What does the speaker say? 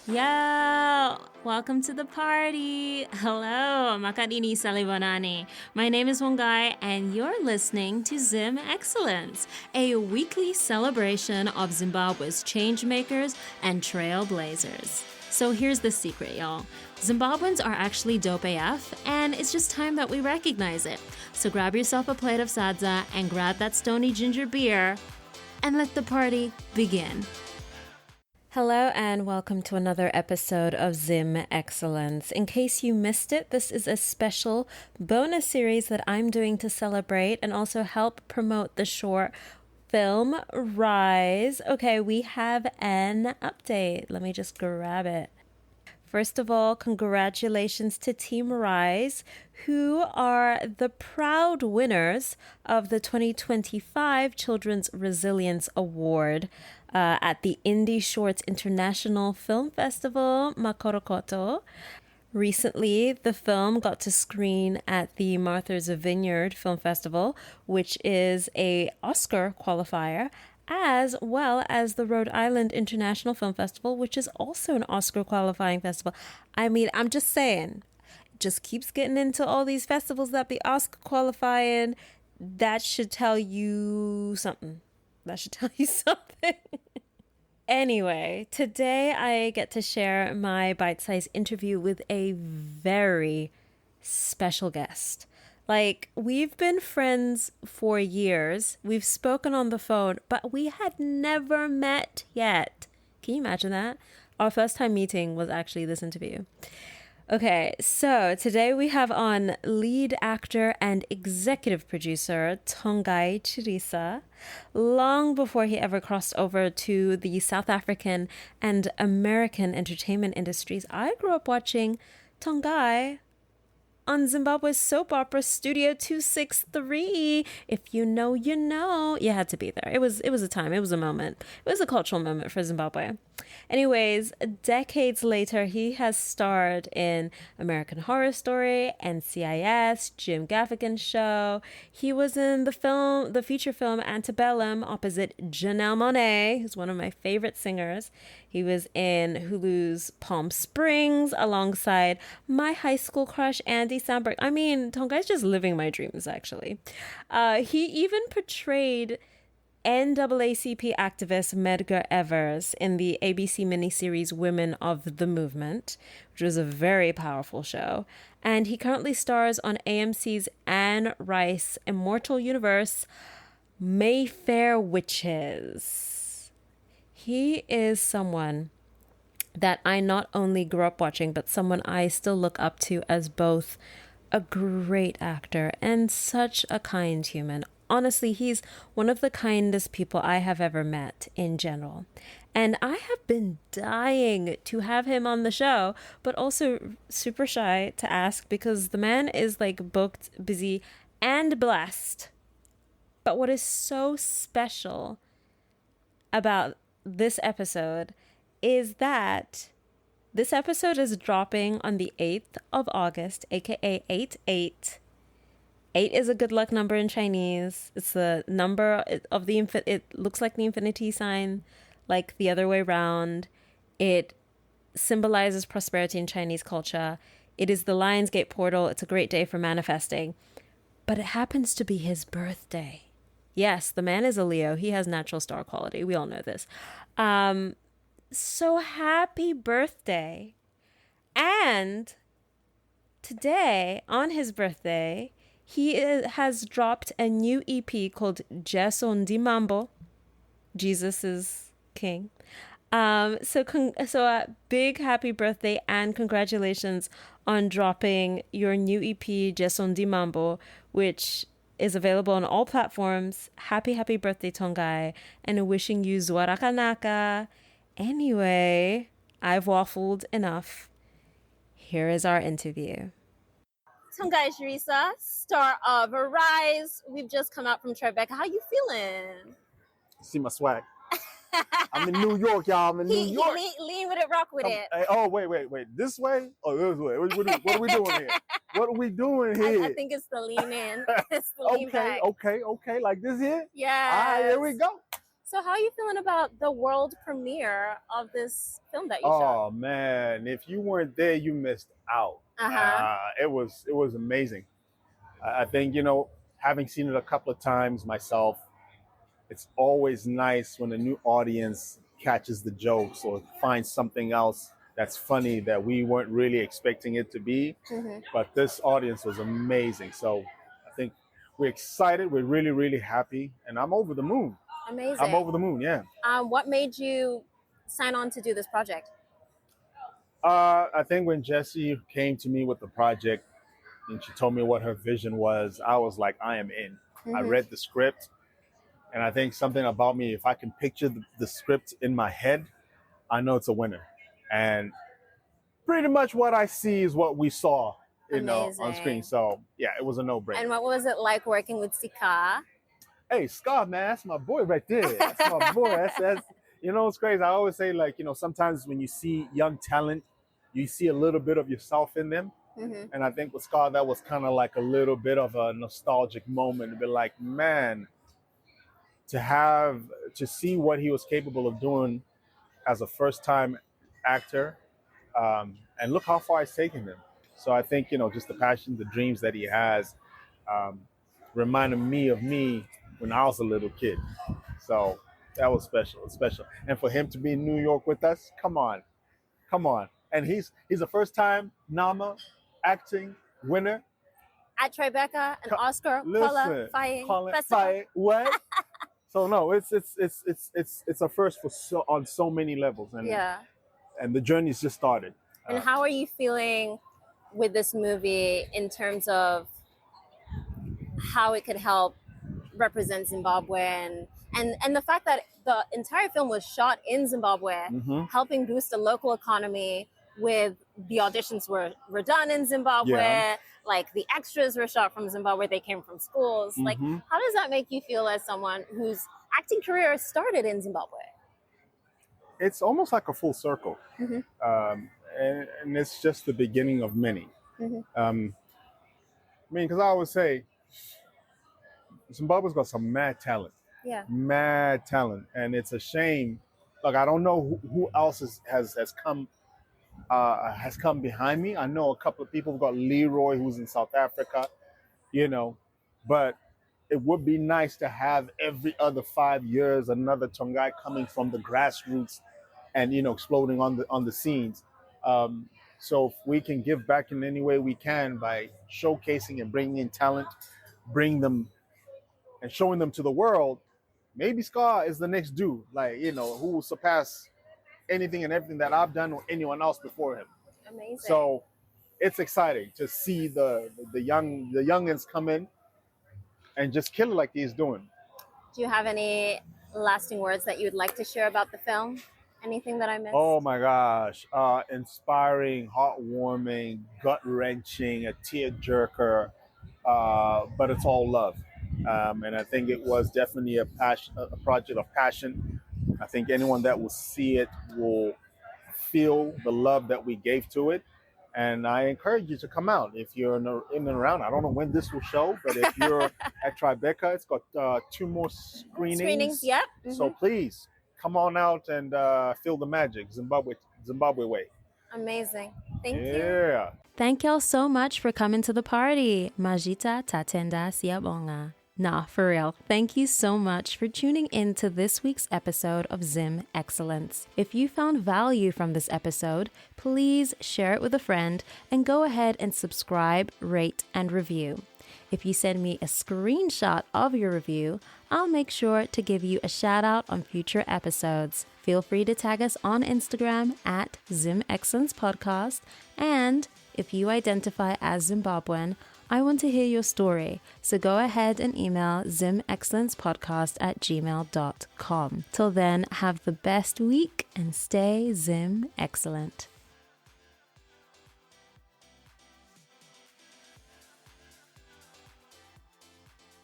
Yo, welcome to the party. Hello, makadini salibonani. My name is Tongayi, and you're listening to ZimExcellence, a weekly celebration of Zimbabwe's changemakers and trailblazers. So here's the secret, y'all. Zimbabweans are actually dope AF, and it's just time that we recognize it. So grab yourself a plate of sadza and grab that stony ginger beer, and let the party begin. Hello and welcome to another episode of ZimExcellence. In case you missed it, this is a special bonus series that I'm doing to celebrate and also help promote the short film Rise. Okay, we have an update. Let me just grab it. First of all, congratulations to Team Rise, who are the proud winners of the 2025 Children's Resilience Award at the Indie Shorts International Film Festival, Makorokoto. Recently, the film got to screen at the Martha's Vineyard Film Festival, which is an Oscar qualifier, as well as the Rhode Island International Film Festival, which is also an Oscar qualifying festival. I mean, I'm just saying, just keeps getting into all these festivals that be Oscar qualifying. That should tell you something. Anyway, today I get to share my bite-sized interview with a very special guest. Like, we've been friends for years. We've spoken on the phone, but we had never met yet. Can you imagine that? Our first time meeting was actually this interview. Okay, so today we have on lead actor and executive producer Tongayi Chirisa. Long before he ever crossed over to the South African and American entertainment industries, I grew up watching Tongayi on Zimbabwe's soap opera Studio 263. If you know, you know. You had to be there. It was a time. It was a moment. It was a cultural moment for Zimbabwe. Anyways, decades later, he has starred in American Horror Story, NCIS, Jim Gaffigan's show. He was in the feature film Antebellum opposite Janelle Monáe, who's one of my favorite singers. He was in Hulu's Palm Springs alongside my high school crush, Andy Samberg. I mean, Tongai's just living my dreams, actually. He even portrayed NAACP activist Medgar Evers in the ABC miniseries Women of the Movement, which was a very powerful show. And he currently stars on AMC's Anne Rice Immortal Universe, Mayfair Witches. He is someone that I not only grew up watching, but someone I still look up to as both a great actor and such a kind human. Honestly, he's one of the kindest people I have ever met in general. And I have been dying to have him on the show, but also super shy to ask because the man is like booked, busy, and blessed. But what is so special about this episode is that this episode is dropping on the 8th of August, aka 8/8. 8 is a good luck number in Chinese. It's the number of the it looks like the infinity sign, like the other way around. It symbolizes prosperity in Chinese culture. It is the Lionsgate portal. It's a great day for manifesting. But it happens to be his birthday. Yes, the man is a Leo. He has natural star quality. We all know this. So happy birthday. And today, on his birthday, he has dropped a new EP called Jesu Ndimambo. Jesus is king. So a big happy birthday and congratulations on dropping your new EP, Jesu Ndimambo, which is available on all platforms. Happy birthday, Tongayi, and wishing you Zwarakanaka. Anyway, I've waffled enough. Here is our interview. Tongayi Chirisa, star of Rise. We've just come out from Tribeca. How you feeling? See my swag. I'm in New York, y'all. I'm in New York. Lean with it, rock with it. Hey, oh, wait. This way? Oh, this way. What are we doing here? What are we doing here? I think it's the lean in. It's the lean back. Okay. Like this here? Yeah. All right, here we go. So how are you feeling about the world premiere of this film that you shot? Oh man, if you weren't there, you missed out. It was amazing. I think having seen it a couple of times myself, it's always nice when a new audience catches the jokes or finds something else that's funny that we weren't really expecting it to be. But this audience was amazing. So I think we're excited. We're really, really happy. And I'm over the moon. Amazing. I'm over the moon, yeah. What made you sign on to do this project? I think when Jessie came to me with the project and she told me what her vision was, I was like, I am in. I read the script. And I think something about me, if I can picture the script in my head, I know it's a winner. And pretty much what I see is what we saw, on screen. So yeah, it was a no-brainer. And what was it like working with Sika? Hey, Scott, man, that's my boy right there. That's my boy. That's it's crazy. I always say, like, sometimes when you see young talent, you see a little bit of yourself in them. And I think with Scott, that was kind of like a little bit of a nostalgic moment to be like, man, to see what he was capable of doing as a first-time actor, and look how far it's taken him. So I think just the passion, the dreams that he has, reminded me of me when I was a little kid. So that was special. It's special. And for him to be in New York with us, come on. And he's a first-time NAMA acting winner at Tribeca, an Oscar qualifying festival. What? So no, it's a first on so many levels, and the journey's just started. And how are you feeling with this movie in terms of how it could help represent Zimbabwe and the fact that the entire film was shot in Zimbabwe, helping boost the local economy with the auditions were done in Zimbabwe, like the extras were shot from Zimbabwe, they came from schools. Like, how does that make you feel as someone whose acting career started in Zimbabwe? It's almost like a full circle. And it's just the beginning of many. Because I always say, Zimbabwe's got some mad talent. Mad talent. And it's a shame. Like, I don't know who else has come behind me. I know a couple of people. We've got Leroy, who's in South Africa, but it would be nice to have every other 5 years another Tongayi coming from the grassroots and exploding on the scenes. So if we can give back in any way we can by showcasing and bringing in talent, bring them and showing them to the world, maybe Scar is the next dude, like, who will surpass anything and everything that I've done or anyone else before him. Amazing. So it's exciting to see the youngins come in and just kill it like he's doing. Do you have any lasting words that you'd like to share about the film? Anything that I missed? Oh my gosh. Inspiring, heartwarming, gut-wrenching, a tear-jerker, but it's all love. And I think it was definitely a project of passion. I think anyone that will see it will feel the love that we gave to it. And I encourage you to come out if you're in and around. I don't know when this will show, but if you're at Tribeca, it's got 2 more screenings. Yep. So please come on out and feel the magic, Zimbabwe way. Amazing. Thank you. Yeah. Thank y'all so much for coming to the party. Majita tatenda siyabonga. Nah, for real. Thank you so much for tuning in to this week's episode of ZimExcellence. If you found value from this episode, please share it with a friend and go ahead and subscribe, rate, and review. If you send me a screenshot of your review, I'll make sure to give you a shout out on future episodes. Feel free to tag us on Instagram at ZimExcellence Podcast. And if you identify as Zimbabwean, I want to hear your story, so go ahead and email zimexcellencepodcast@gmail.com. Till then, have the best week and stay Zim excellent.